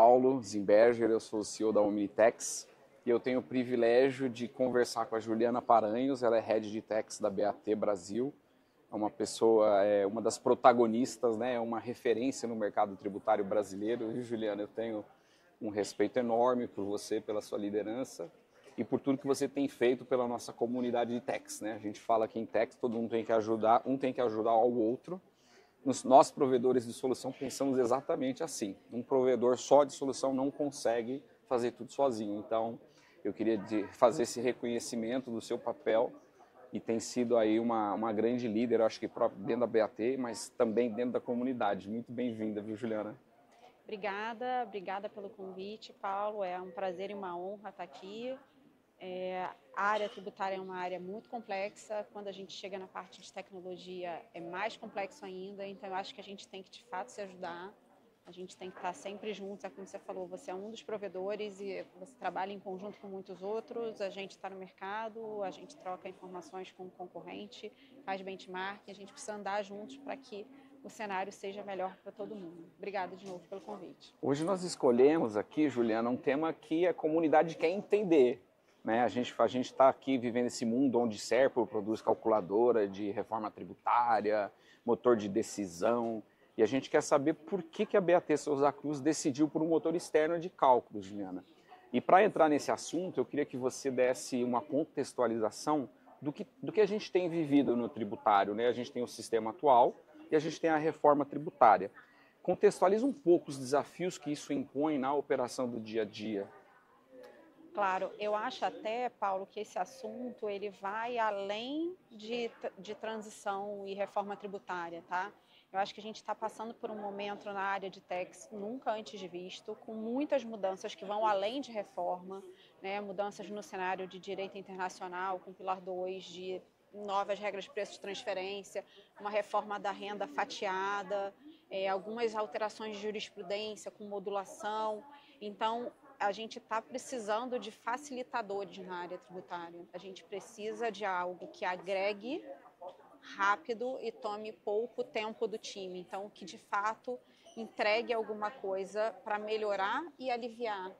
Paulo Zimberger, eu sou o CEO da Omnitex e eu tenho o privilégio de conversar com a Juliana Paranhos, ela é Head de Tax da BAT Brasil, é uma pessoa, uma das protagonistas, né, é uma referência no mercado tributário brasileiro. E, Juliana, eu tenho um respeito enorme por você, pela sua liderança e por tudo que você tem feito pela nossa comunidade de tax, né? A gente fala que em tax todo mundo tem que ajudar, um tem que ajudar ao outro. Nós, provedores de solução, pensamos exatamente assim. Um provedor só de solução não consegue fazer tudo sozinho. Então, eu queria fazer esse reconhecimento do seu papel e tem sido aí uma grande líder, acho que próprio dentro da BAT, mas também dentro da comunidade. Muito bem-vinda, viu, Juliana? Obrigada pelo convite, Paulo. É um prazer e uma honra estar aqui. A área tributária é uma área muito complexa. Quando a gente chega na parte de tecnologia, é mais complexo ainda. Então, eu acho que a gente tem que, de fato, se ajudar. A gente tem que estar sempre juntos. É como você falou, você é um dos provedores e você trabalha em conjunto com muitos outros. A gente está no mercado, a gente troca informações com o concorrente, faz benchmark. A gente precisa andar juntos para que o cenário seja melhor para todo mundo. Obrigada de novo pelo convite. Hoje nós escolhemos aqui, Juliana, um tema que a comunidade quer entender. Né? A gente está aqui vivendo esse mundo onde Serpro produz calculadora de reforma tributária, motor de decisão, e a gente quer saber por que a BAT Souza Cruz decidiu por um motor externo de cálculo, Juliana. E para entrar nesse assunto, eu queria que você desse uma contextualização do que a gente tem vivido no tributário. Né? A gente tem o sistema atual e a gente tem a reforma tributária. Contextualiza um pouco os desafios que isso impõe na operação do dia a dia. Claro, eu acho até, Paulo, que esse assunto ele vai além de transição e reforma tributária, tá? Eu acho que a gente está passando por um momento na área de tax nunca antes visto, com muitas mudanças que vão além de reforma, né? Mudanças no cenário de direito internacional, com Pilar 2, de novas regras de preço de transferência, uma reforma da renda fatiada, algumas alterações de jurisprudência com modulação. Então, a gente está precisando de facilitadores na área tributária. A gente precisa de algo que agregue rápido e tome pouco tempo do time. Então, que de fato entregue alguma coisa para melhorar e aliviar.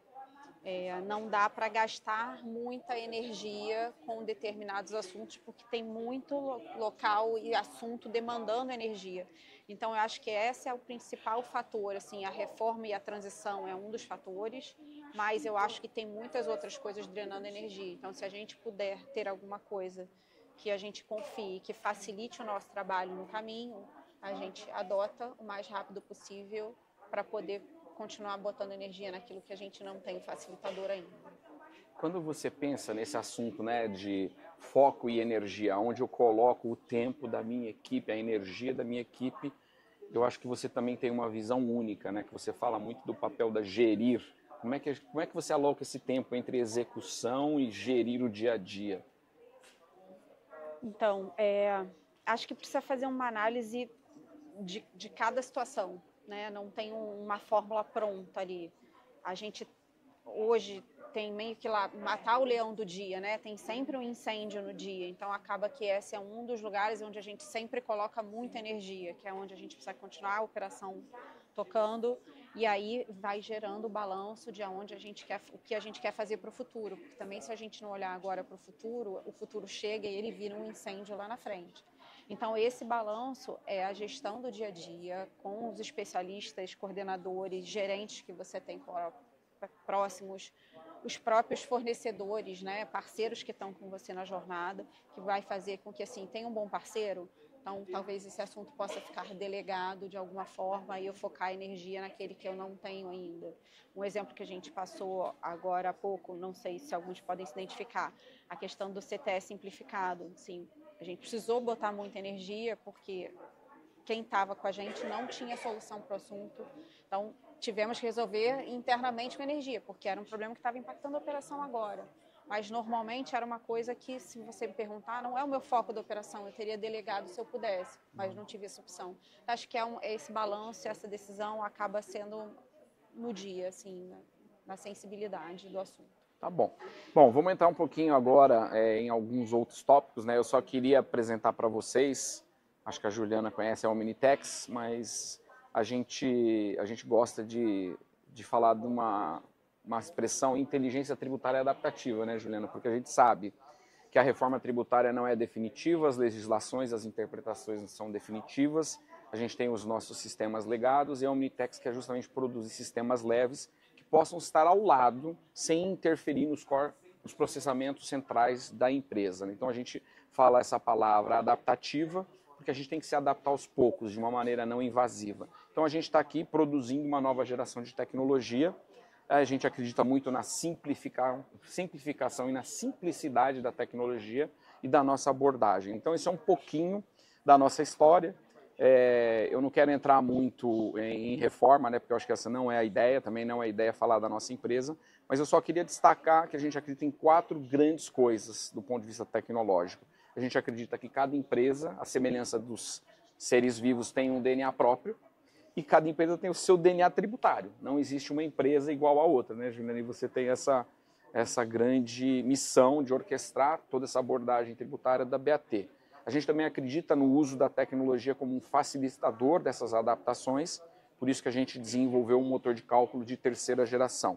Não dá para gastar muita energia com determinados assuntos, porque tem muito local e assunto demandando energia. Então, eu acho que esse é o principal fator. Assim, a reforma e a transição é um dos fatores, mas eu acho que tem muitas outras coisas drenando energia. Então, se a gente puder ter alguma coisa que a gente confie, que facilite o nosso trabalho no caminho, a gente adota o mais rápido possível para poder continuar botando energia naquilo que a gente não tem facilitador ainda. Quando você pensa nesse assunto, né, de foco e energia, onde eu coloco o tempo da minha equipe, a energia da minha equipe, eu acho que você também tem uma visão única, né, que você fala muito do papel da gerir. Como é que você aloca esse tempo entre execução e gerir o dia a dia? Então, acho que precisa fazer uma análise de cada situação, né? Não tem uma fórmula pronta ali. A gente hoje tem meio que lá matar o leão do dia, né? Tem sempre um incêndio no dia, então acaba que esse é um dos lugares onde a gente sempre coloca muita energia, que é onde a gente precisa continuar a operação tocando, e aí vai gerando o balanço de onde a gente quer, o que a gente quer fazer para o futuro, porque também se a gente não olhar agora para o futuro chega e ele vira um incêndio lá na frente. Então, esse balanço é a gestão do dia a dia, com os especialistas, coordenadores, gerentes que você tem próximos, os próprios fornecedores, né, parceiros que estão com você na jornada, que vai fazer com que, assim, tenha um bom parceiro. Então, talvez esse assunto possa ficar delegado de alguma forma e eu focar a energia naquele que eu não tenho ainda. Um exemplo que a gente passou agora há pouco, não sei se alguns podem se identificar, a questão do CTE simplificado. Sim, a gente precisou botar muita energia porque quem estava com a gente não tinha solução para o assunto. Então, tivemos que resolver internamente com energia, porque era um problema que estava impactando a operação agora. Mas, normalmente, era uma coisa que, se você me perguntar, não é o meu foco da operação, eu teria delegado se eu pudesse, mas não tive essa opção. Então, acho que esse balanço, essa decisão acaba sendo no dia, assim, na sensibilidade do assunto. Tá bom. Bom, vamos entrar um pouquinho agora em alguns outros tópicos, né? Eu só queria apresentar para vocês, acho que a Juliana conhece a Omnitex, mas a gente gosta de de falar de uma expressão inteligência tributária adaptativa, né, Juliana? Porque a gente sabe que a reforma tributária não é definitiva, as legislações, as interpretações não são definitivas, a gente tem os nossos sistemas legados e a Omnitex quer justamente produzir sistemas leves que possam estar ao lado sem interferir nos processamentos centrais da empresa, né? Então a gente fala essa palavra adaptativa porque a gente tem que se adaptar aos poucos, de uma maneira não invasiva. Então a gente está aqui produzindo uma nova geração de tecnologia. A gente acredita muito na simplificação e na simplicidade da tecnologia e da nossa abordagem. Então, isso é um pouquinho da nossa história. Eu não quero entrar muito em reforma, né, porque eu acho que essa não é a ideia, também não é a ideia falar da nossa empresa, mas eu só queria destacar que a gente acredita em 4 grandes coisas do ponto de vista tecnológico. A gente acredita que cada empresa, à semelhança dos seres vivos, tem um DNA próprio, e cada empresa tem o seu DNA tributário. Não existe uma empresa igual a outra, né, Juliana? E você tem essa grande missão de orquestrar toda essa abordagem tributária da BAT. A gente também acredita no uso da tecnologia como um facilitador dessas adaptações, por isso que a gente desenvolveu um motor de cálculo de 3ª geração.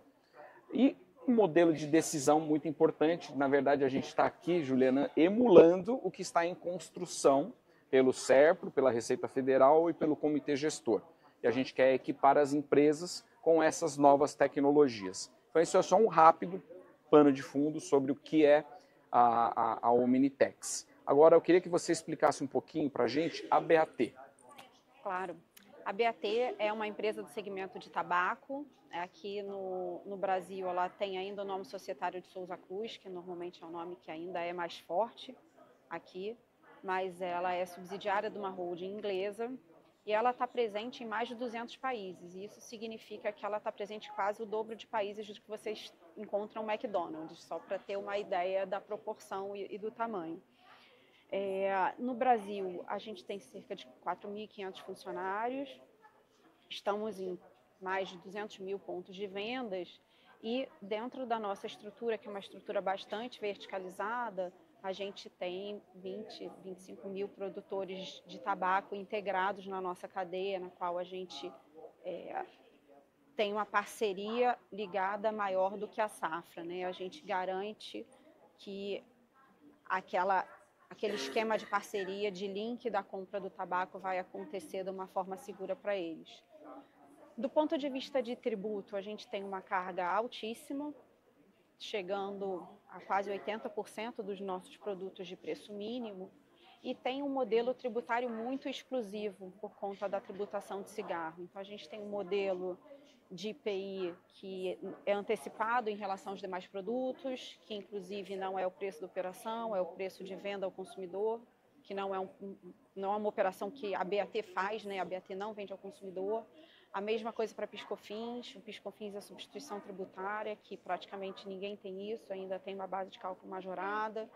E um modelo de decisão muito importante, na verdade a gente está aqui, Juliana, emulando o que está em construção pelo SERPRO, pela Receita Federal e pelo Comitê Gestor. E a gente quer equipar as empresas com essas novas tecnologias. Então, isso é só um rápido pano de fundo sobre o que é a Omnitex. Agora, eu queria que você explicasse um pouquinho para a gente a BAT. Claro. A BAT é uma empresa do segmento de tabaco. Aqui no Brasil, ela tem ainda o nome societário de Souza Cruz, que normalmente é um nome que ainda é mais forte aqui, mas ela é subsidiária de uma holding inglesa. E ela está presente em mais de 200 países, e isso significa que ela está presente em quase o dobro de países do que vocês encontram no McDonald's, só para ter uma ideia da proporção e do tamanho. No Brasil, a gente tem cerca de 4.500 funcionários, estamos em mais de 200 mil pontos de vendas, e dentro da nossa estrutura, que é uma estrutura bastante verticalizada, a gente tem 25 mil produtores de tabaco integrados na nossa cadeia, na qual a gente tem uma parceria ligada maior do que a safra, né? A gente garante que aquele esquema de parceria, de link da compra do tabaco vai acontecer de uma forma segura para eles. Do ponto de vista de tributo, a gente tem uma carga altíssima, chegando a quase 80% dos nossos produtos de preço mínimo, e tem um modelo tributário muito exclusivo por conta da tributação de cigarro. Então, a gente tem um modelo de IPI que é antecipado em relação aos demais produtos, que inclusive não é o preço da operação, é o preço de venda ao consumidor, que não é uma operação que a BAT faz, né? A BAT não vende ao consumidor. A mesma coisa para PIS/COFINS, o PIS/COFINS é a substituição tributária, que praticamente ninguém tem isso, ainda tem uma base de cálculo majorada.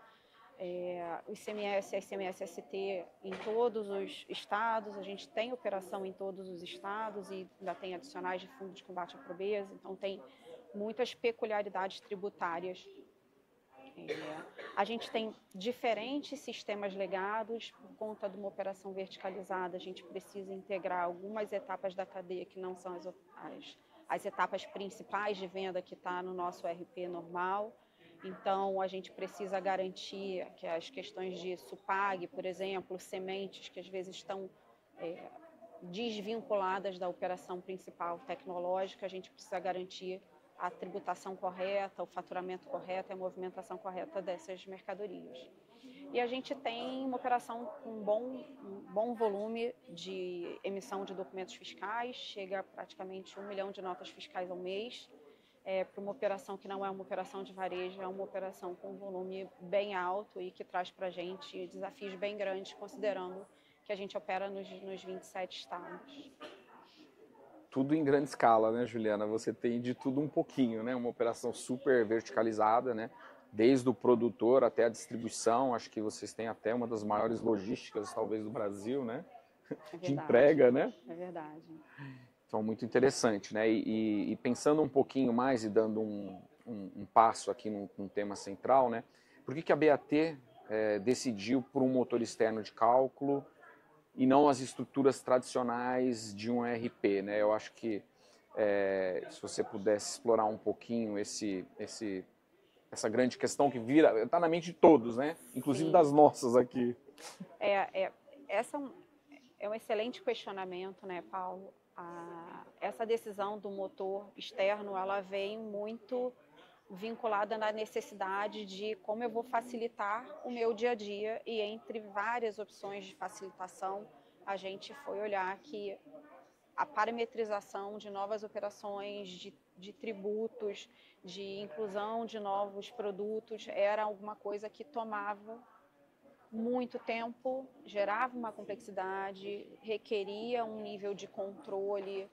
O ICMS e a ICMS-ST em todos os estados, a gente tem operação em todos os estados e ainda tem adicionais de fundo de combate à pobreza, então tem muitas peculiaridades tributárias. A gente tem diferentes sistemas legados, por conta de uma operação verticalizada, a gente precisa integrar algumas etapas da cadeia que não são as etapas principais de venda que está no nosso RP normal. Então, a gente precisa garantir que as questões de SUPAG, por exemplo, sementes que às vezes estão desvinculadas da operação principal tecnológica, a gente precisa garantir a tributação correta, o faturamento correto e a movimentação correta dessas mercadorias. E a gente tem uma operação com um bom volume de emissão de documentos fiscais, chega a praticamente 1 milhão de notas fiscais ao mês. Para uma operação que não é uma operação de varejo, é uma operação com um volume bem alto e que traz para a gente desafios bem grandes, considerando que a gente opera nos 27 estados. Tudo em grande escala, né, Juliana? Você tem de tudo um pouquinho, né? Uma operação super verticalizada, né? Desde o produtor até a distribuição. Acho que vocês têm até uma das maiores logísticas, talvez, do Brasil, né? De entrega, né? É verdade. Então, muito interessante, né? E pensando um pouquinho mais e dando um passo aqui num tema central, né? Por que a BAT decidiu por um motor externo de cálculo e não as estruturas tradicionais de um ERP, né? Eu acho que Se você pudesse explorar um pouquinho essa grande questão que vira, está na mente de todos, né? Inclusive Sim. das nossas aqui. Essa é um excelente questionamento, né, Paulo? Essa decisão do motor externo, ela vem muito vinculada na necessidade de como eu vou facilitar o meu dia a dia, e entre várias opções de facilitação, a gente foi olhar que a parametrização de novas operações, de tributos, de inclusão de novos produtos, era alguma coisa que tomava muito tempo, gerava uma complexidade, requeria um nível de controle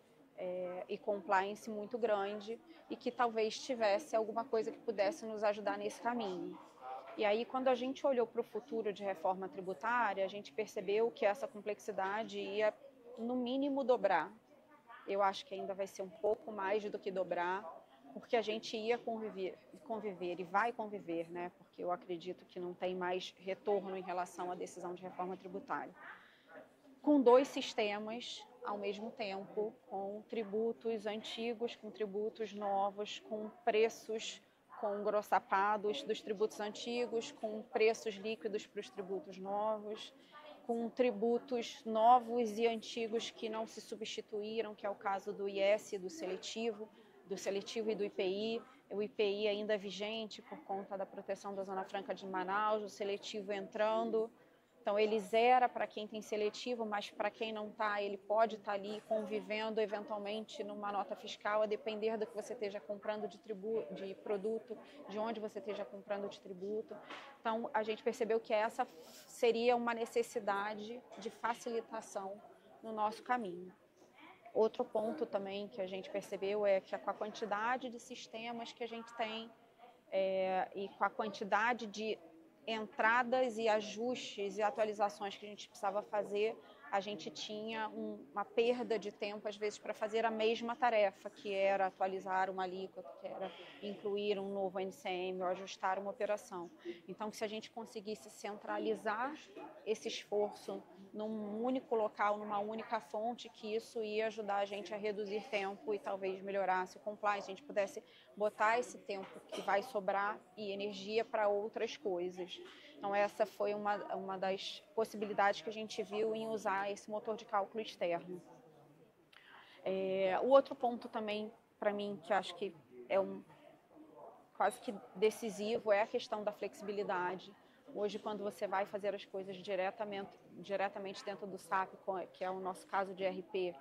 e compliance muito grande, e que talvez tivesse alguma coisa que pudesse nos ajudar nesse caminho. E aí, quando a gente olhou para o futuro de reforma tributária, a gente percebeu que essa complexidade ia, no mínimo, dobrar. Eu acho que ainda vai ser um pouco mais do que dobrar, porque a gente ia conviver e vai conviver, né? Porque eu acredito que não tem mais retorno em relação à decisão de reforma tributária, com dois sistemas ao mesmo tempo, com tributos antigos, com tributos novos, com preços engrossapados dos tributos antigos, com preços líquidos para os tributos novos, com tributos novos e antigos que não se substituíram, que é o caso do IS e do seletivo e do IPI. O IPI ainda é vigente por conta da proteção da Zona Franca de Manaus, o seletivo entrando. Então, ele zera para quem tem seletivo, mas para quem não está, ele pode estar ali convivendo eventualmente numa nota fiscal, a depender do que você esteja comprando de produto, de onde você esteja comprando de tributo. Então, a gente percebeu que essa seria uma necessidade de facilitação no nosso caminho. Outro ponto também que a gente percebeu é que com a quantidade de sistemas que a gente tem e com a quantidade de entradas e ajustes e atualizações que a gente precisava fazer, a gente tinha uma perda de tempo, às vezes, para fazer a mesma tarefa, que era atualizar uma alíquota, que era incluir um novo NCM ou ajustar uma operação. Então, se a gente conseguisse centralizar esse esforço num único local, numa única fonte, que isso ia ajudar a gente a reduzir tempo e talvez melhorasse o compliance, a gente pudesse botar esse tempo que vai sobrar e energia para outras coisas. Então, essa foi uma das possibilidades que a gente viu em usar esse motor de cálculo externo. O outro ponto também, para mim, que acho que é quase que decisivo, é a questão da flexibilidade. Hoje, quando você vai fazer as coisas diretamente dentro do SAP, que é o nosso caso de RP,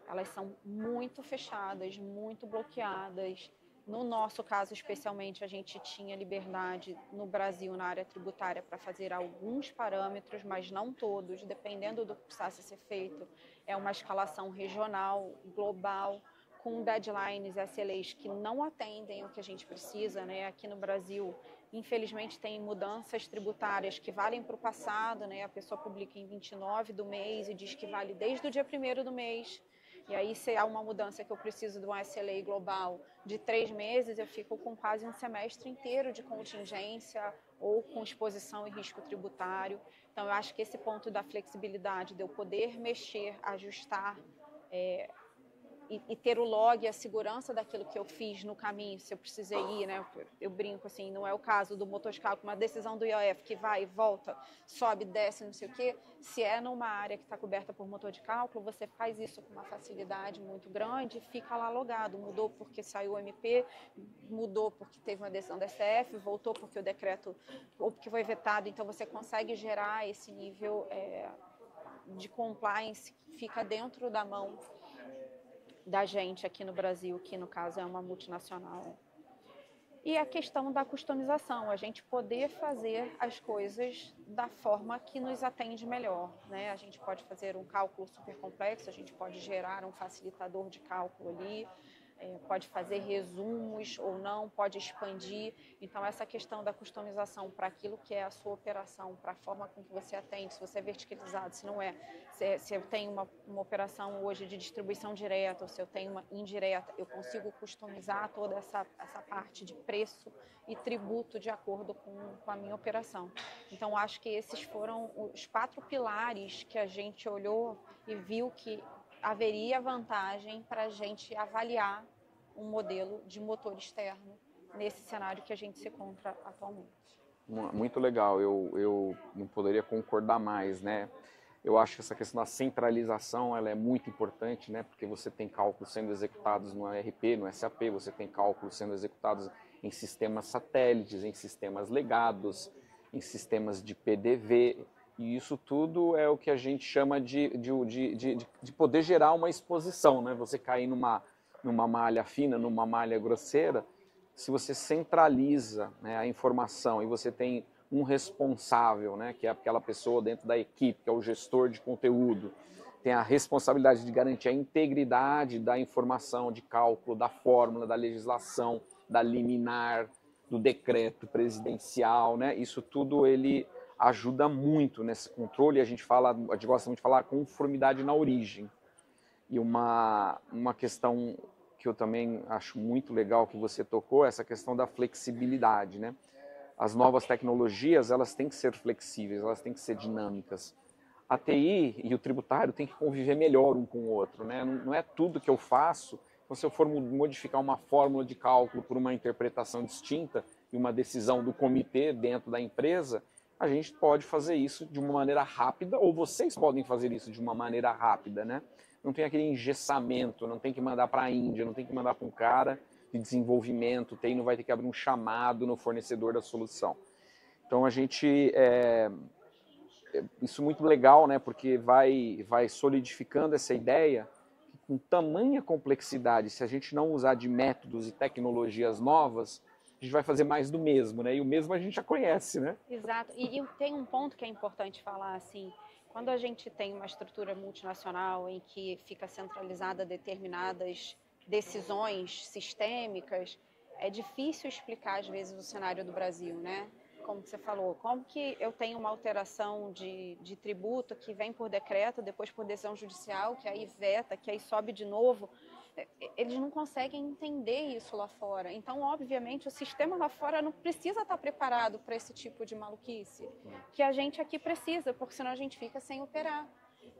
elas são muito fechadas, muito bloqueadas. No nosso caso, especialmente, a gente tinha liberdade no Brasil, na área tributária, para fazer alguns parâmetros, mas não todos, dependendo do que precisasse ser feito. É uma escalação regional, global, com deadlines, SLAs que não atendem o que a gente precisa, né? Aqui no Brasil, infelizmente, tem mudanças tributárias que valem para o passado, né? A pessoa publica em 29 do mês e diz que vale desde o dia 1º do mês. E aí, se há uma mudança que eu preciso de um SLA global de 3 meses, eu fico com quase um semestre inteiro de contingência ou com exposição e risco tributário. Então, eu acho que esse ponto da flexibilidade, de eu poder mexer, ajustar e ter o log e a segurança daquilo que eu fiz no caminho, se eu precisei ir, né? Eu brinco assim, não é o caso do motor de cálculo, uma decisão do IOF que vai e volta, sobe, desce, não sei o quê. Se é numa área que está coberta por motor de cálculo, você faz isso com uma facilidade muito grande, fica lá logado. Mudou porque saiu o MP, mudou porque teve uma decisão da STF, voltou porque o decreto, ou porque foi vetado, então você consegue gerar esse nível de compliance que fica dentro da mão da gente aqui no Brasil, que no caso é uma multinacional. E a questão da customização, a gente poder fazer as coisas da forma que nos atende melhor, né? A gente pode fazer um cálculo super complexo, a gente pode gerar um facilitador de cálculo ali, pode fazer resumos ou não, pode expandir. Então, essa questão da customização para aquilo que é a sua operação, para a forma com que você atende, se você é verticalizado, se não é, se eu tenho uma operação hoje de distribuição direta ou se eu tenho uma indireta, eu consigo customizar toda essa parte de preço e tributo de acordo com a minha operação. Então, acho que esses foram os 4 pilares que a gente olhou e viu que haveria vantagem para a gente avaliar um modelo de motor externo nesse cenário que a gente se encontra atualmente. Muito legal, eu não poderia concordar mais, né? Eu acho que essa questão da centralização ela é muito importante, né? Porque você tem cálculos sendo executados no ERP, no SAP, você tem cálculos sendo executados em sistemas satélites, em sistemas legados, em sistemas de PDV, e isso tudo é o que a gente chama de poder gerar uma exposição, né? Você cair numa malha fina, numa malha grosseira, se você centraliza, né, a informação e você tem um responsável, né, que é aquela pessoa dentro da equipe, que é o gestor de conteúdo, tem a responsabilidade de garantir a integridade da informação, de cálculo, da fórmula, da legislação, da liminar, do decreto presidencial, né? Isso tudo ele ajuda muito nesse controle. A gente gosta muito de falar conformidade na origem. E uma questão que eu também acho muito legal que você tocou, essa questão da flexibilidade, né? As novas tecnologias, elas têm que ser flexíveis, elas têm que ser dinâmicas. A TI e o tributário têm que conviver melhor um com o outro, né? Não é tudo que eu faço, então, se eu for modificar uma fórmula de cálculo por uma interpretação distinta e uma decisão do comitê dentro da empresa, a gente pode fazer isso de uma maneira rápida, ou vocês podem fazer isso de uma maneira rápida, né? Não tem aquele engessamento, não tem que mandar para a Índia, não tem que mandar para um cara de desenvolvimento, não vai ter que abrir um chamado no fornecedor da solução. Então a gente, isso é muito legal, né? Porque vai solidificando essa ideia que com tamanha complexidade, se a gente não usar de métodos e tecnologias novas, a gente vai fazer mais do mesmo, né? E o mesmo a gente já conhece, né? Exato. E tem um ponto que é importante falar, assim, quando a gente tem uma estrutura multinacional em que fica centralizada determinadas decisões sistêmicas, é difícil explicar, às vezes, o cenário do Brasil, né? Como você falou, como que eu tenho uma alteração de tributo que vem por decreto, depois por decisão judicial, que aí veta, que aí sobe de novo. Eles não conseguem entender isso lá fora. Então, obviamente, o sistema lá fora não precisa estar preparado para esse tipo de maluquice, que a gente aqui precisa, porque senão a gente fica sem operar.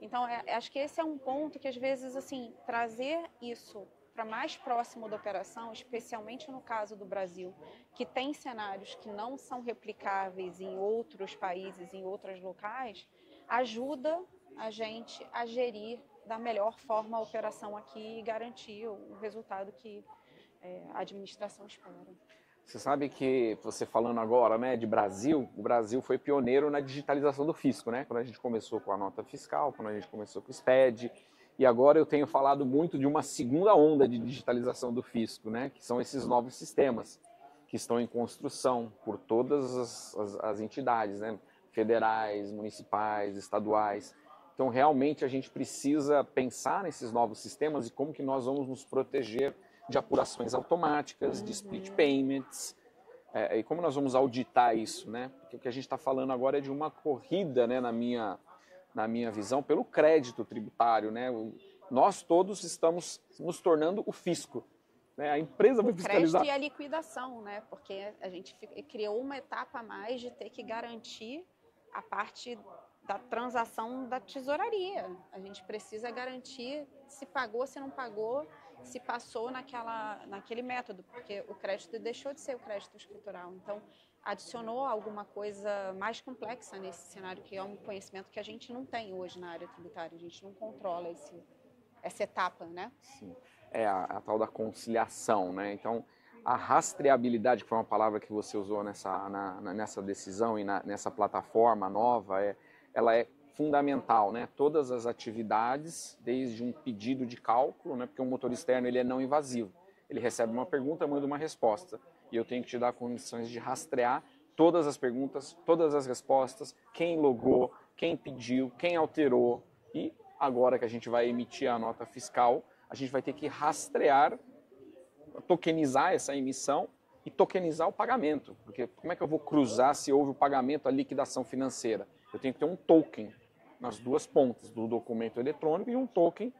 Então, acho que esse é um ponto que, às vezes, assim, trazer isso para mais próximo da operação, especialmente no caso do Brasil, que tem cenários que não são replicáveis em outros países, em outros locais, ajuda a gente a gerir da melhor forma a operação aqui e garantir o resultado que a administração espera. Você sabe que, você falando agora, né, de Brasil, o Brasil foi pioneiro na digitalização do fisco, né? Quando a gente começou com a nota fiscal, quando a gente começou com o SPED, e agora eu tenho falado muito de uma segunda onda de digitalização do fisco, né? Que são esses novos sistemas que estão em construção por todas as entidades, né? Federais, municipais, estaduais. Então, realmente, a gente precisa pensar nesses novos sistemas e como que nós vamos nos proteger de apurações automáticas, de split payments, e como nós vamos auditar isso, né? Porque o que a gente está falando agora é de uma corrida, né, na minha visão, pelo crédito tributário, né? Nós todos estamos nos tornando o fisco, né? A empresa vai fiscalizar. O crédito e a liquidação, né? Porque a gente criou uma etapa a mais de ter que garantir a parte da transação da tesouraria. A gente precisa garantir se pagou, se não pagou, se passou naquele método, porque o crédito deixou de ser o crédito escritural. Então, adicionou alguma coisa mais complexa nesse cenário, que é um conhecimento que a gente não tem hoje na área tributária. A gente não controla essa etapa, né? Sim. É a tal da conciliação, né? Então, a rastreabilidade, que foi uma palavra que você usou nessa decisão e nessa plataforma nova, ela é fundamental, né? Todas as atividades, desde um pedido de cálculo, né? Porque um motor externo ele é não invasivo. Ele recebe uma pergunta, manda uma resposta. E eu tenho que te dar condições de rastrear todas as perguntas, todas as respostas, quem logou, quem pediu, quem alterou. E agora que a gente vai emitir a nota fiscal, a gente vai ter que rastrear, tokenizar essa emissão e tokenizar o pagamento. Porque como é que eu vou cruzar se houve o pagamento, a liquidação financeira? Eu tenho que ter um token nas duas pontas do documento eletrônico e um token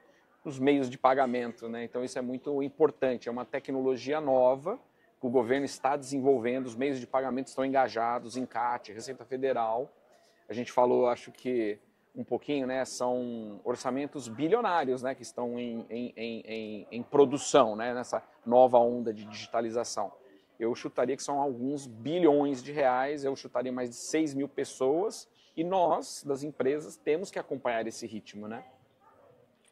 nos meios de pagamento, né? Então isso é muito importante, é uma tecnologia nova que o governo está desenvolvendo, os meios de pagamento estão engajados, INCAT, Receita Federal. A gente falou, acho que um pouquinho, né, são orçamentos bilionários, né, que estão em produção, né, nessa nova onda de digitalização. Eu chutaria que são alguns bilhões de reais, eu chutaria mais de 6 mil pessoas, e nós, das empresas, temos que acompanhar esse ritmo, né?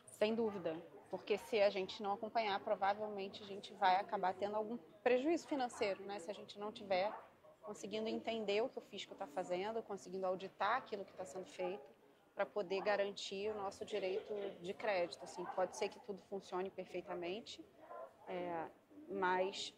Sem dúvida, porque se a gente não acompanhar, provavelmente a gente vai acabar tendo algum prejuízo financeiro, né, se a gente não tiver conseguindo entender o que o fisco está fazendo, conseguindo auditar aquilo que está sendo feito, para poder garantir o nosso direito de crédito. Assim, pode ser que tudo funcione perfeitamente, mas,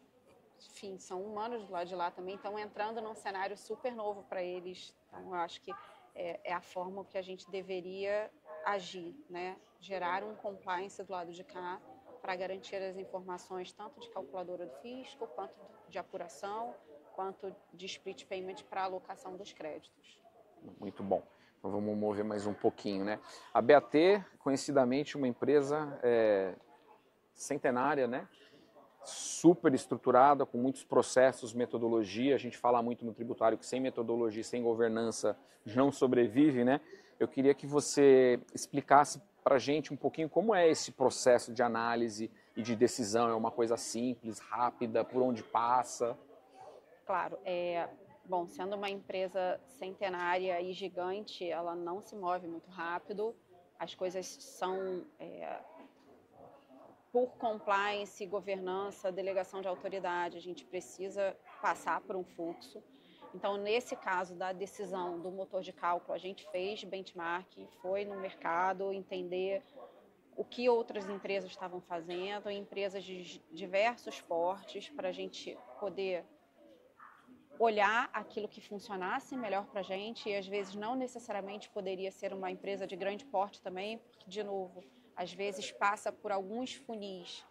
enfim, são humanos do lado de lá também, estão entrando num cenário super novo para eles. Então, eu acho que é a forma que a gente deveria agir, né? Gerar um compliance do lado de cá para garantir as informações tanto de calculadora do fisco, quanto de apuração, quanto de split payment para alocação dos créditos. Muito bom. Então vamos mover mais um pouquinho, né? A BAT, conhecidamente uma empresa centenária, né? Super estruturada, com muitos processos, metodologia. A gente fala muito no tributário que sem metodologia, sem governança, não sobrevive, né? Eu queria que você explicasse para a gente um pouquinho como é esse processo de análise e de decisão. É uma coisa simples, rápida, por onde passa? Claro, bom, sendo uma empresa centenária e gigante, ela não se move muito rápido. As coisas são, por compliance, governança, delegação de autoridade, a gente precisa passar por um fluxo. Então, nesse caso da decisão do motor de cálculo, a gente fez benchmark, foi no mercado entender o que outras empresas estavam fazendo, empresas de diversos portes, para a gente poder olhar aquilo que funcionasse melhor para a gente, e às vezes não necessariamente poderia ser uma empresa de grande porte também, porque, de novo, às vezes passa por alguns funis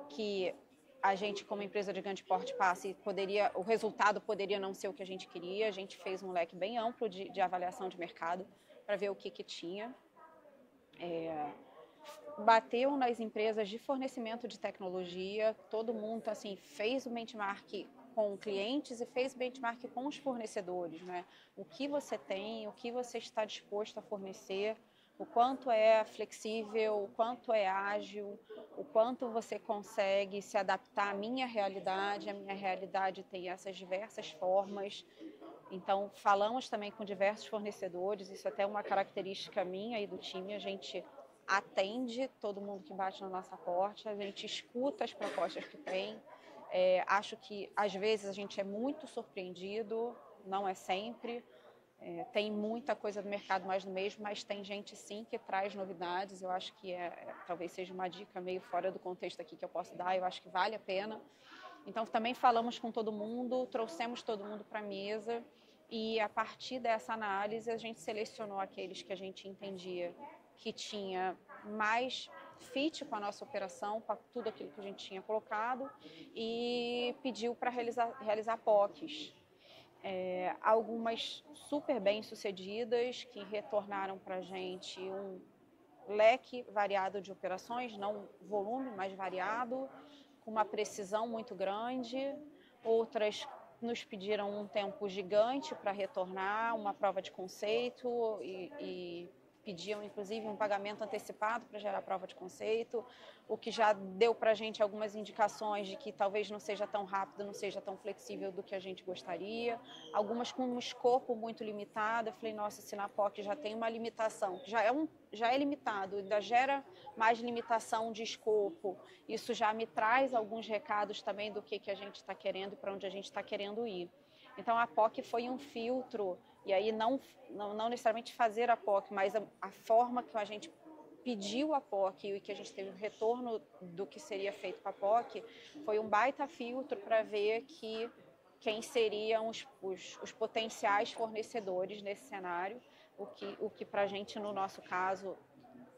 que a gente, como empresa de grande porte, passa e o resultado poderia não ser o que a gente queria. A gente fez um leque bem amplo de avaliação de mercado para ver o que tinha. Bateu nas empresas de fornecimento de tecnologia, todo mundo assim, fez o benchmark com clientes e fez benchmark com os fornecedores, né? O que você tem, o que você está disposto a fornecer, o quanto é flexível, o quanto é ágil, o quanto você consegue se adaptar à minha realidade. A minha realidade tem essas diversas formas. Então, falamos também com diversos fornecedores, isso até é uma característica minha e do time, a gente atende todo mundo que bate na nossa porta, a gente escuta as propostas que tem. Acho que às vezes a gente é muito surpreendido, não é sempre. Tem muita coisa do mercado mais do mesmo, mas tem gente sim que traz novidades. Eu acho que talvez seja uma dica meio fora do contexto aqui que eu posso dar, eu acho que vale a pena. Então também falamos com todo mundo, trouxemos todo mundo para a mesa e a partir dessa análise a gente selecionou aqueles que a gente entendia que tinha mais fit com a nossa operação, com tudo aquilo que a gente tinha colocado, e pediu para realizar POCs. Algumas super bem sucedidas, que retornaram para a gente um leque variado de operações, não volume, mas variado, com uma precisão muito grande. Outras nos pediram um tempo gigante para retornar, uma prova de conceito e pediam, inclusive, um pagamento antecipado para gerar prova de conceito, o que já deu para a gente algumas indicações de que talvez não seja tão rápido, não seja tão flexível do que a gente gostaria. Algumas com um escopo muito limitado. Eu falei, nossa, se na POC já tem uma limitação, que já é limitado, ainda gera mais limitação de escopo, isso já me traz alguns recados também do que a gente está querendo e para onde a gente está querendo ir. Então, a POC foi um filtro, e aí não necessariamente fazer a POC, mas a forma que a gente pediu a POC e que a gente teve o retorno do que seria feito com a POC, foi um baita filtro para ver quem seriam os potenciais fornecedores nesse cenário, o que para a gente, no nosso caso,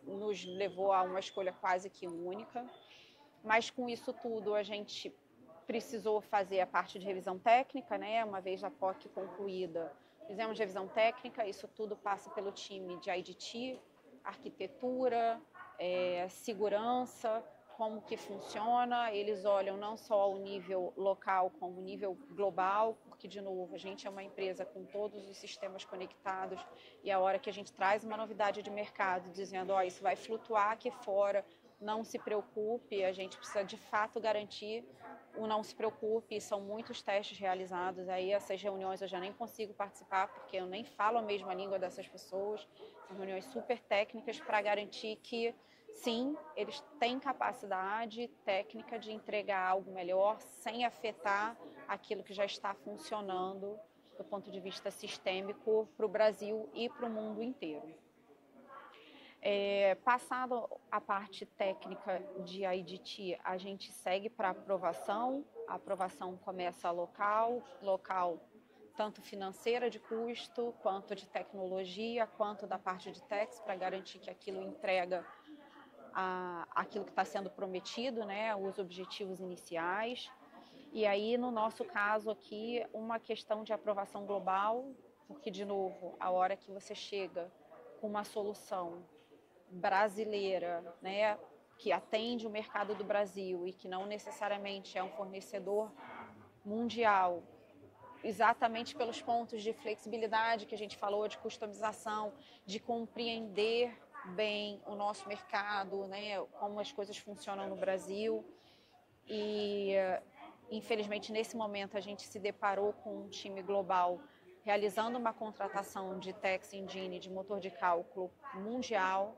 nos levou a uma escolha quase que única. Mas com isso tudo, a gente precisou fazer a parte de revisão técnica, né? Uma vez a POC concluída, fizemos revisão técnica, isso tudo passa pelo time de IDT, arquitetura, segurança, como que funciona, eles olham não só o nível local, como o nível global, porque, de novo, a gente é uma empresa com todos os sistemas conectados e a hora que a gente traz uma novidade de mercado, dizendo, ó, isso vai flutuar aqui fora, não se preocupe, a gente precisa de fato garantir o não se preocupe, são muitos testes realizados, aí essas reuniões eu já nem consigo participar, porque eu nem falo a mesma língua dessas pessoas, são reuniões super técnicas para garantir que, sim, eles têm capacidade técnica de entregar algo melhor, sem afetar aquilo que já está funcionando do ponto de vista sistêmico para o Brasil e para o mundo inteiro. Passado a parte técnica de IDT, a gente segue para aprovação. A aprovação começa local tanto financeira de custo, quanto de tecnologia, quanto da parte de techs, para garantir que aquilo entrega aquilo que está sendo prometido, né, os objetivos iniciais. E aí, no nosso caso aqui, uma questão de aprovação global, porque, de novo, a hora que você chega com uma solução brasileira, né, que atende o mercado do Brasil e que não necessariamente é um fornecedor mundial, exatamente pelos pontos de flexibilidade que a gente falou, de customização, de compreender bem o nosso mercado, né, como as coisas funcionam no Brasil. E, infelizmente, nesse momento, a gente se deparou com um time global realizando uma contratação de Tex Engine, de motor de cálculo mundial,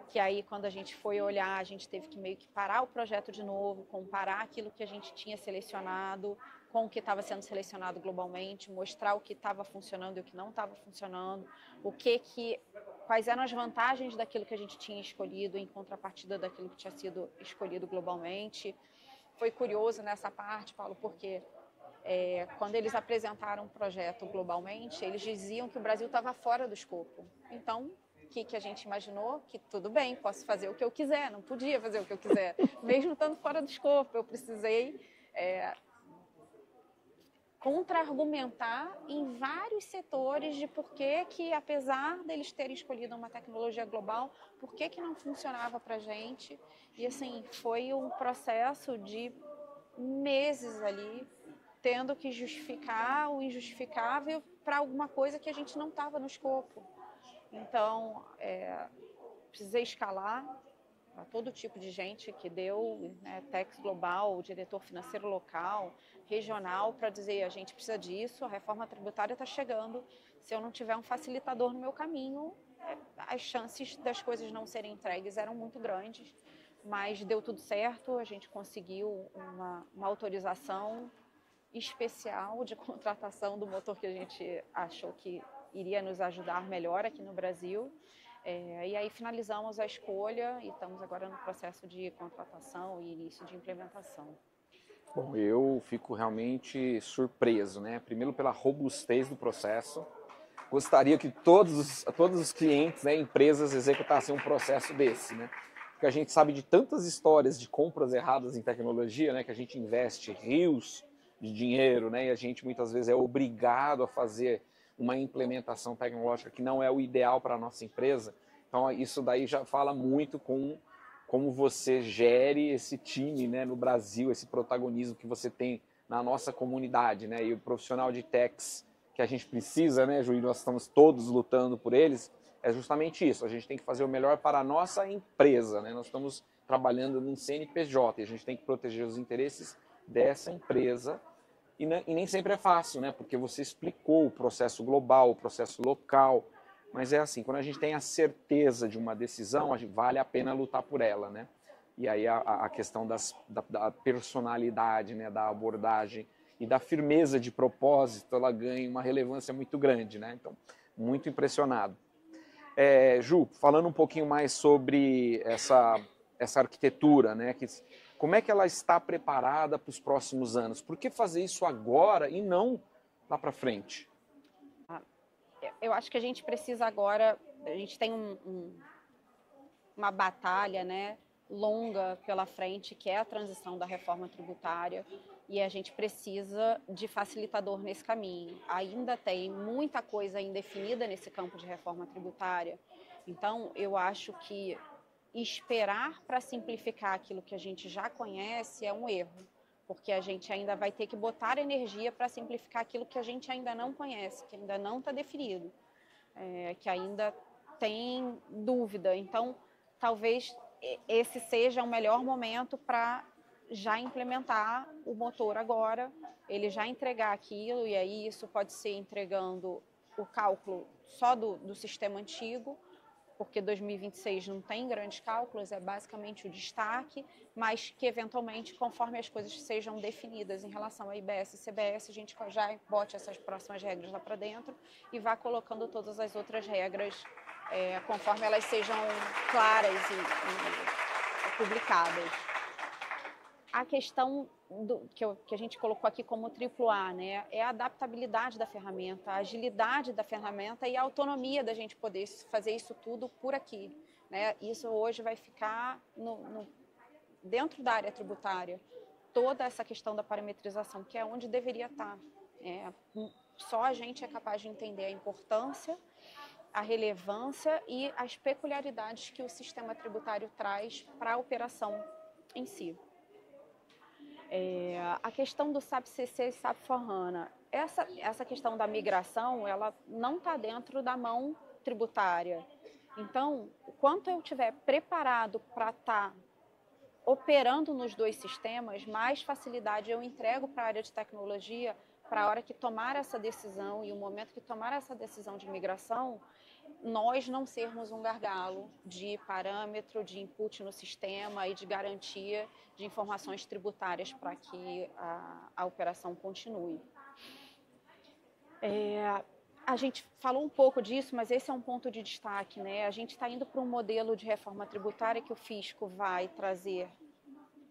que aí, quando a gente foi olhar, a gente teve que meio que parar o projeto de novo, comparar aquilo que a gente tinha selecionado com o que estava sendo selecionado globalmente, mostrar o que estava funcionando e o que não estava funcionando, quais eram as vantagens daquilo que a gente tinha escolhido em contrapartida daquilo que tinha sido escolhido globalmente. Foi curioso nessa parte, Paulo, porque quando eles apresentaram o projeto globalmente, eles diziam que o Brasil estava fora do escopo. Então, o que a gente imaginou? Que tudo bem, posso fazer o que eu quiser, não podia fazer o que eu quiser, mesmo estando fora do escopo. Eu precisei contra-argumentar em vários setores de por que, apesar deles terem escolhido uma tecnologia global, por que não funcionava para a gente. E, assim, foi um processo de meses ali, tendo que justificar o injustificável para alguma coisa que a gente não estava no escopo. Então, precisei escalar para todo tipo de gente que deu, né, Tex global, diretor financeiro local, regional, para dizer, a gente precisa disso, a reforma tributária está chegando, se eu não tiver um facilitador no meu caminho, as chances das coisas não serem entregues eram muito grandes, mas deu tudo certo, a gente conseguiu uma autorização especial de contratação do motor que a gente achou que iria nos ajudar melhor aqui no Brasil. E aí finalizamos a escolha e estamos agora no processo de contratação e início de implementação. Bom, eu fico realmente surpreso, né? Primeiro pela robustez do processo. Gostaria que todos os clientes, né, empresas executassem um processo desse, né? Porque a gente sabe de tantas histórias de compras erradas em tecnologia, né, que a gente investe rios de dinheiro, né, e a gente muitas vezes é obrigado a fazer uma implementação tecnológica que não é o ideal para a nossa empresa. Então isso daí já fala muito com como você gere esse time, né, no Brasil, esse protagonismo que você tem na nossa comunidade, né, e o profissional de techs que a gente precisa, né, Ju, e nós estamos todos lutando por eles, é justamente isso. A gente tem que fazer o melhor para a nossa empresa, né? Nós estamos trabalhando num CNPJ e a gente tem que proteger os interesses dessa empresa. E nem sempre é fácil, né? Porque você explicou o processo global, o processo local. Mas é assim, quando a gente tem a certeza de uma decisão, vale a pena lutar por ela, né? E aí a questão da personalidade, né? Da abordagem e da firmeza de propósito, ela ganha uma relevância muito grande, né? Então, muito impressionado. Ju, falando um pouquinho mais sobre essa arquitetura, né? Como é que ela está preparada para os próximos anos? Por que fazer isso agora e não lá para frente? Eu acho que a gente precisa agora, a gente tem uma batalha, né, longa pela frente, que é a transição da reforma tributária, e a gente precisa de facilitador nesse caminho. Ainda tem muita coisa indefinida nesse campo de reforma tributária, então eu acho que esperar para simplificar aquilo que a gente já conhece é um erro, porque a gente ainda vai ter que botar energia para simplificar aquilo que a gente ainda não conhece, que ainda não está definido, que ainda tem dúvida. Então, talvez esse seja o melhor momento para já implementar o motor agora, ele já entregar aquilo, e aí isso pode ser entregando o cálculo só do sistema antigo, porque 2026 não tem grandes cálculos, é basicamente o destaque, mas que eventualmente, conforme as coisas sejam definidas em relação a IBS e CBS, a gente já bote essas próximas regras lá para dentro e vá colocando todas as outras regras conforme elas sejam claras e publicadas. A questão que a gente colocou aqui como AAA, né, é a adaptabilidade da ferramenta, a agilidade da ferramenta e a autonomia da gente poder fazer isso tudo por aqui, né? Isso hoje vai ficar dentro da área tributária, toda essa questão da parametrização, que é onde deveria estar. Só a gente é capaz de entender a importância, a relevância e as peculiaridades que o sistema tributário traz para a operação em si. A questão do SAP CC e SAP S/4HANA, essa questão da migração, ela não está dentro da mão tributária. Então, quanto eu estiver preparado para estar operando nos dois sistemas, mais facilidade eu entrego para a área de tecnologia, para a hora que tomar essa decisão e o momento que tomar essa decisão de migração, nós não sermos um gargalo de parâmetro, de input no sistema e de garantia de informações tributárias para que a operação continue. A gente falou um pouco disso, mas esse é um ponto de destaque, né? A gente está indo para um modelo de reforma tributária que o fisco vai trazer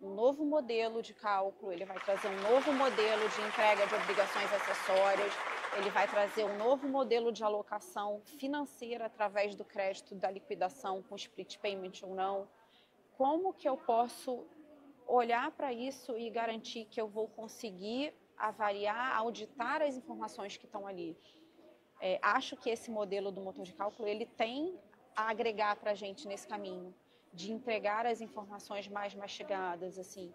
um novo modelo de cálculo, ele vai trazer um novo modelo de entrega de obrigações acessórias, ele vai trazer um novo modelo de alocação financeira através do crédito da liquidação com split payment ou não. Como que eu posso olhar para isso e garantir que eu vou conseguir avaliar, auditar as informações que estão ali? Acho que esse modelo do motor de cálculo, ele tem a agregar para a gente nesse caminho, de entregar as informações mais mastigadas, assim.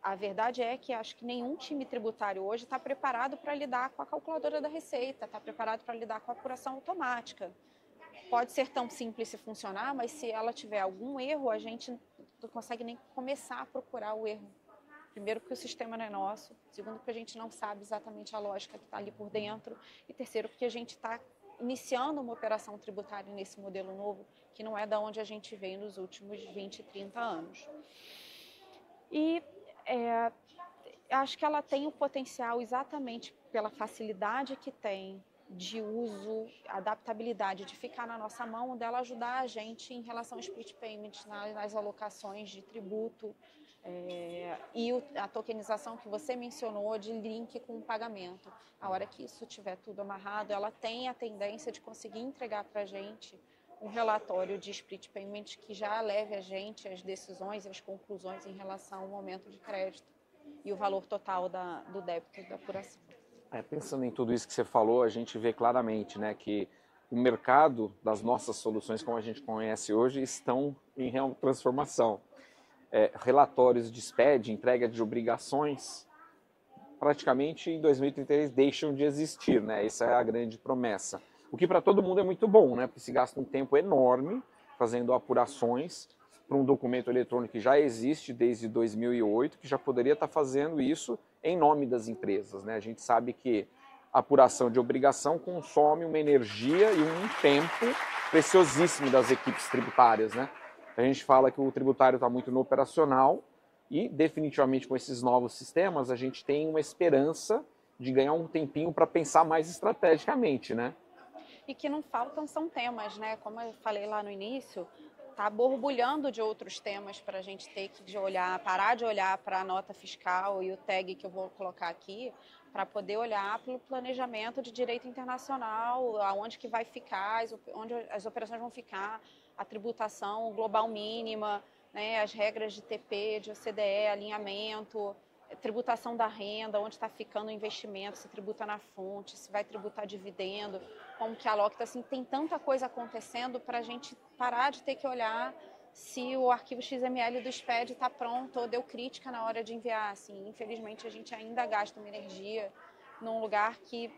A verdade é que acho que nenhum time tributário hoje está preparado para lidar com a calculadora da Receita, está preparado para lidar com a apuração automática. Pode ser tão simples se funcionar, mas se ela tiver algum erro, a gente não consegue nem começar a procurar o erro. Primeiro, porque o sistema não é nosso. Segundo, porque a gente não sabe exatamente a lógica que está ali por dentro. E terceiro, porque a gente está iniciando uma operação tributária nesse modelo novo, que não é da onde a gente veio nos últimos 20, 30 anos. E acho que ela tem o potencial, exatamente pela facilidade que tem de uso, adaptabilidade, de ficar na nossa mão, dela ajudar a gente em relação ao split payment, nas alocações de tributo, e a tokenização que você mencionou de link com o pagamento. A hora que isso estiver tudo amarrado, ela tem a tendência de conseguir entregar para a gente um relatório de split payment que já leve a gente às decisões e às conclusões em relação ao momento de crédito e o valor total do débito e da apuração. Pensando em tudo isso que você falou, a gente vê claramente, né, que o mercado das nossas soluções, como a gente conhece hoje, estão em real transformação. Relatórios de SPED, entrega de obrigações, praticamente em 2033 deixam de existir, né? Essa é a grande promessa. O que para todo mundo é muito bom, né? Porque se gasta um tempo enorme fazendo apurações para um documento eletrônico que já existe desde 2008, que já poderia estar fazendo isso em nome das empresas, né? A gente sabe que a apuração de obrigação consome uma energia e um tempo preciosíssimo das equipes tributárias, né? A gente fala que o tributário está muito no operacional e definitivamente com esses novos sistemas a gente tem uma esperança de ganhar um tempinho para pensar mais estrategicamente, né? E que não faltam são temas, né? Como eu falei lá no início, está borbulhando de outros temas para a gente ter que olhar, parar de olhar para a nota fiscal e o tag que eu vou colocar aqui, para poder olhar para o planejamento de direito internacional, aonde que vai ficar, onde as operações vão ficar, a tributação global mínima, né, as regras de TP, de OCDE, alinhamento, tributação da renda, onde está ficando o investimento, se tributa na fonte, se vai tributar dividendo, como que aloca. Então, assim, tem tanta coisa acontecendo para a gente parar de ter que olhar se o arquivo XML do SPED está pronto ou deu crítica na hora de enviar. Assim, infelizmente, a gente ainda gasta uma energia num lugar que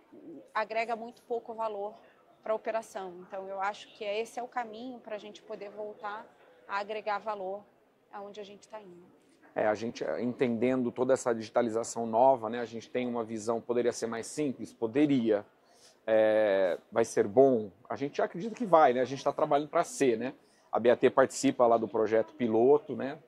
agrega muito pouco valor para a operação. Então, eu acho que esse é o caminho para a gente poder voltar a agregar valor aonde a gente está indo. A gente entendendo toda essa digitalização nova, né, a gente tem uma visão, poderia ser mais simples? Poderia. Vai ser bom? A gente acredita que vai, né? A gente está trabalhando para ser, né? A BAT participa lá do projeto piloto, né?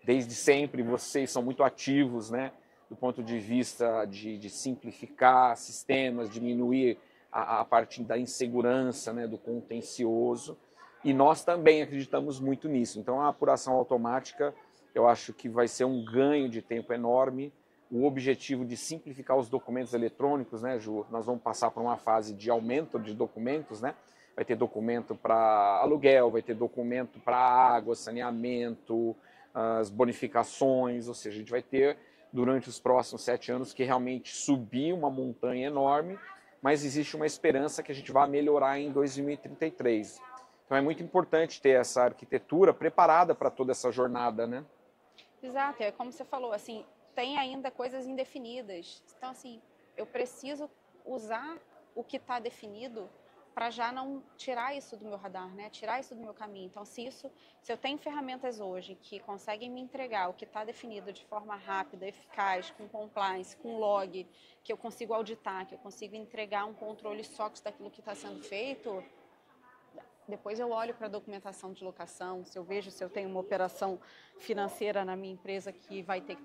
Desde sempre vocês são muito ativos, né? Do ponto de vista de simplificar sistemas, diminuir a parte da insegurança, né? Do contencioso. E nós também acreditamos muito nisso. Então a apuração automática, eu acho que vai ser um ganho de tempo enorme. O objetivo de simplificar os documentos eletrônicos, né, Ju? Nós vamos passar por uma fase de aumento de documentos, né? Vai ter documento para aluguel, vai ter documento para água, saneamento, as bonificações, ou seja, a gente vai ter, durante os próximos 7 anos, que realmente subir uma montanha enorme, mas existe uma esperança que a gente vai melhorar em 2033. Então é muito importante ter essa arquitetura preparada para toda essa jornada, né? Exato, é como você falou, assim, tem ainda coisas indefinidas. Então, assim, eu preciso usar o que está definido para já não tirar isso do meu radar, né? Tirar isso do meu caminho. Então, se eu tenho ferramentas hoje que conseguem me entregar o que está definido de forma rápida, eficaz, com compliance, com log, que eu consigo auditar, que eu consigo entregar um controle SOX daquilo que está sendo feito, depois eu olho para a documentação de locação, se eu vejo se eu tenho uma operação financeira na minha empresa que vai ter que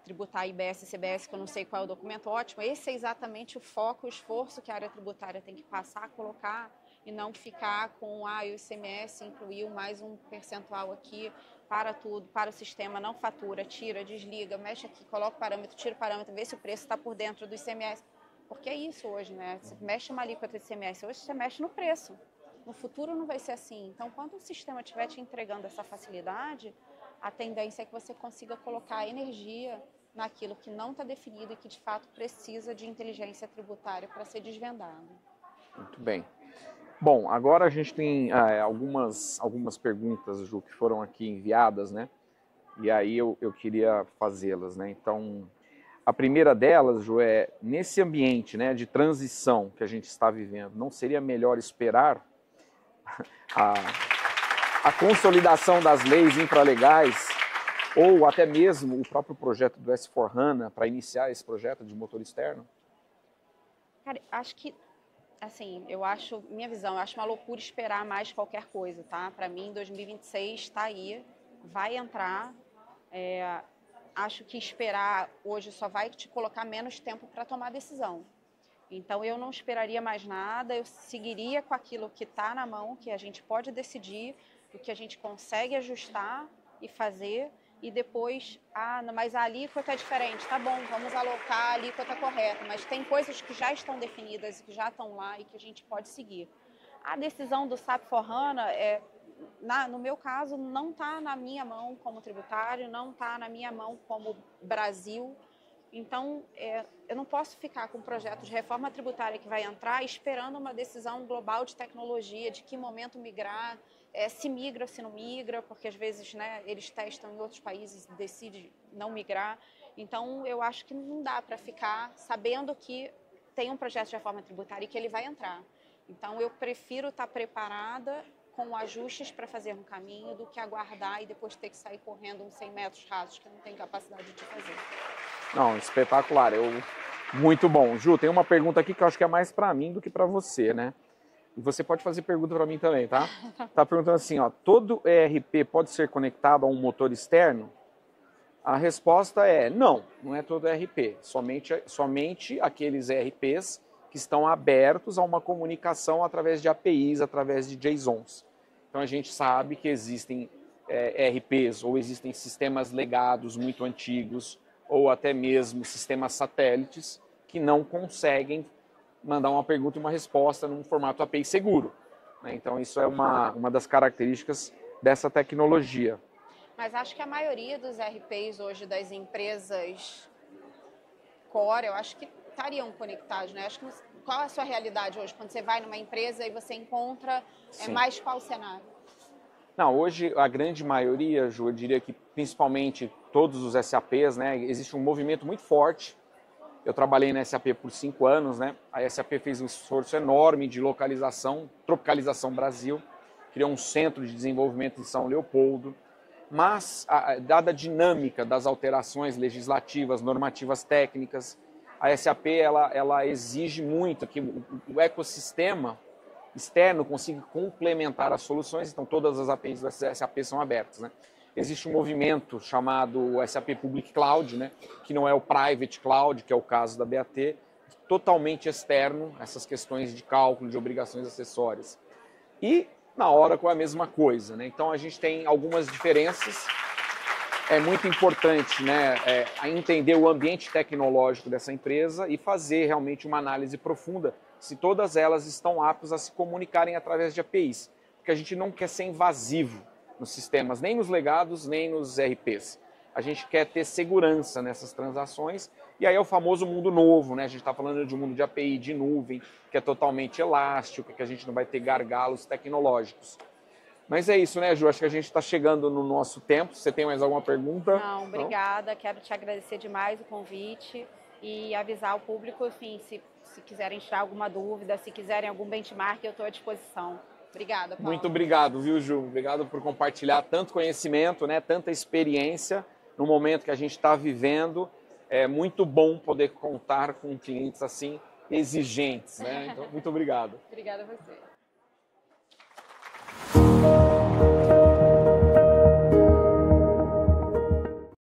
tributar IBS e CBS, que eu não sei qual é o documento, ótimo. Esse é exatamente o foco, o esforço que a área tributária tem que passar a colocar e não ficar com, o ICMS incluiu mais um percentual aqui para tudo, para o sistema, não fatura, tira, desliga, mexe aqui, coloca o parâmetro, tira o parâmetro, vê se o preço está por dentro do ICMS. Porque é isso hoje, né? Você mexe uma alíquota de ICMS, hoje você mexe no preço. No futuro não vai ser assim. Então, quando o sistema estiver te entregando essa facilidade, a tendência é que você consiga colocar energia naquilo que não está definido e que, de fato, precisa de inteligência tributária para ser desvendado. Muito bem. Bom, agora a gente tem algumas perguntas, Ju, que foram aqui enviadas, né? E aí eu queria fazê-las, né? Então, a primeira delas, Ju, é nesse ambiente, né, de transição que a gente está vivendo, não seria melhor esperar a consolidação das leis infralegais ou até mesmo o próprio projeto do S4HANA para iniciar esse projeto de motor externo? Cara, acho que, assim, minha visão, eu acho uma loucura esperar mais qualquer coisa, tá? Para mim, 2026 está aí, vai entrar. Acho que esperar hoje só vai te colocar menos tempo para tomar decisão. Então, eu não esperaria mais nada, eu seguiria com aquilo que está na mão, que a gente pode decidir, o que a gente consegue ajustar e fazer, e depois, mas a alíquota é diferente, tá bom, vamos alocar a alíquota correta, mas tem coisas que já estão definidas, que já estão lá e que a gente pode seguir. A decisão do SAP S/4HANA, no meu caso, não está na minha mão como tributário, não está na minha mão como Brasil. Então, eu não posso ficar com um projeto de reforma tributária que vai entrar esperando uma decisão global de tecnologia, de que momento migrar, se migra, se não migra, porque às vezes, né, eles testam em outros países e decidem não migrar. Então, eu acho que não dá para ficar sabendo que tem um projeto de reforma tributária e que ele vai entrar. Então, eu prefiro estar preparada com ajustes para fazer um caminho do que aguardar e depois ter que sair correndo uns 100 metros rasos que eu não tenho capacidade de fazer. Não, espetacular. Muito bom. Ju, tem uma pergunta aqui que eu acho que é mais para mim do que para você, né? E você pode fazer pergunta para mim também, tá? Tá perguntando assim, ó, todo ERP pode ser conectado a um motor externo? A resposta é não é todo ERP. Somente aqueles ERPs que estão abertos a uma comunicação através de APIs, através de JSONs. Então a gente sabe que existem ERPs ou existem sistemas legados muito antigos ou até mesmo sistemas satélites que não conseguem mandar uma pergunta e uma resposta num formato API seguro. Então isso é uma das características dessa tecnologia. Mas acho que a maioria dos RPs hoje das empresas core, eu acho que estariam conectados, né? Acho que qual é a sua realidade hoje? Quando você vai numa empresa e você encontra mais qual cenário? Não, hoje a grande maioria, Ju, eu diria que principalmente todos os SAPs, né, existe um movimento muito forte. Eu trabalhei na SAP por 5 anos, né? A SAP fez um esforço enorme de localização, tropicalização Brasil, criou um centro de desenvolvimento em São Leopoldo, mas dada a dinâmica das alterações legislativas, normativas técnicas, a SAP ela exige muito que o ecossistema externo consiga complementar as soluções, então todas as APIs da SAP são abertas, né? Existe um movimento chamado SAP Public Cloud, né, que não é o Private Cloud, que é o caso da BAT, totalmente externo, essas questões de cálculo, de obrigações acessórias. E na Oracle é a mesma coisa, né? Então a gente tem algumas diferenças. É muito importante, né, entender o ambiente tecnológico dessa empresa e fazer realmente uma análise profunda se todas elas estão aptas a se comunicarem através de APIs. Porque a gente não quer ser invasivo nos sistemas, nem nos legados, nem nos RPs. A gente quer ter segurança nessas transações, e aí é o famoso mundo novo, né? A gente está falando de um mundo de API, de nuvem, que é totalmente elástico, que a gente não vai ter gargalos tecnológicos. Mas é isso, né, Ju? Acho que a gente está chegando no nosso tempo. Você tem mais alguma pergunta? Não, obrigada. Não? Quero te agradecer demais o convite e avisar o público, enfim, se quiserem tirar alguma dúvida, se quiserem algum benchmark, eu estou à disposição. Obrigada, Paulo. Muito obrigado, viu, Ju? Obrigado por compartilhar tanto conhecimento, né, tanta experiência no momento que a gente está vivendo. É muito bom poder contar com clientes assim exigentes, né? Então, muito obrigado. Obrigada a você.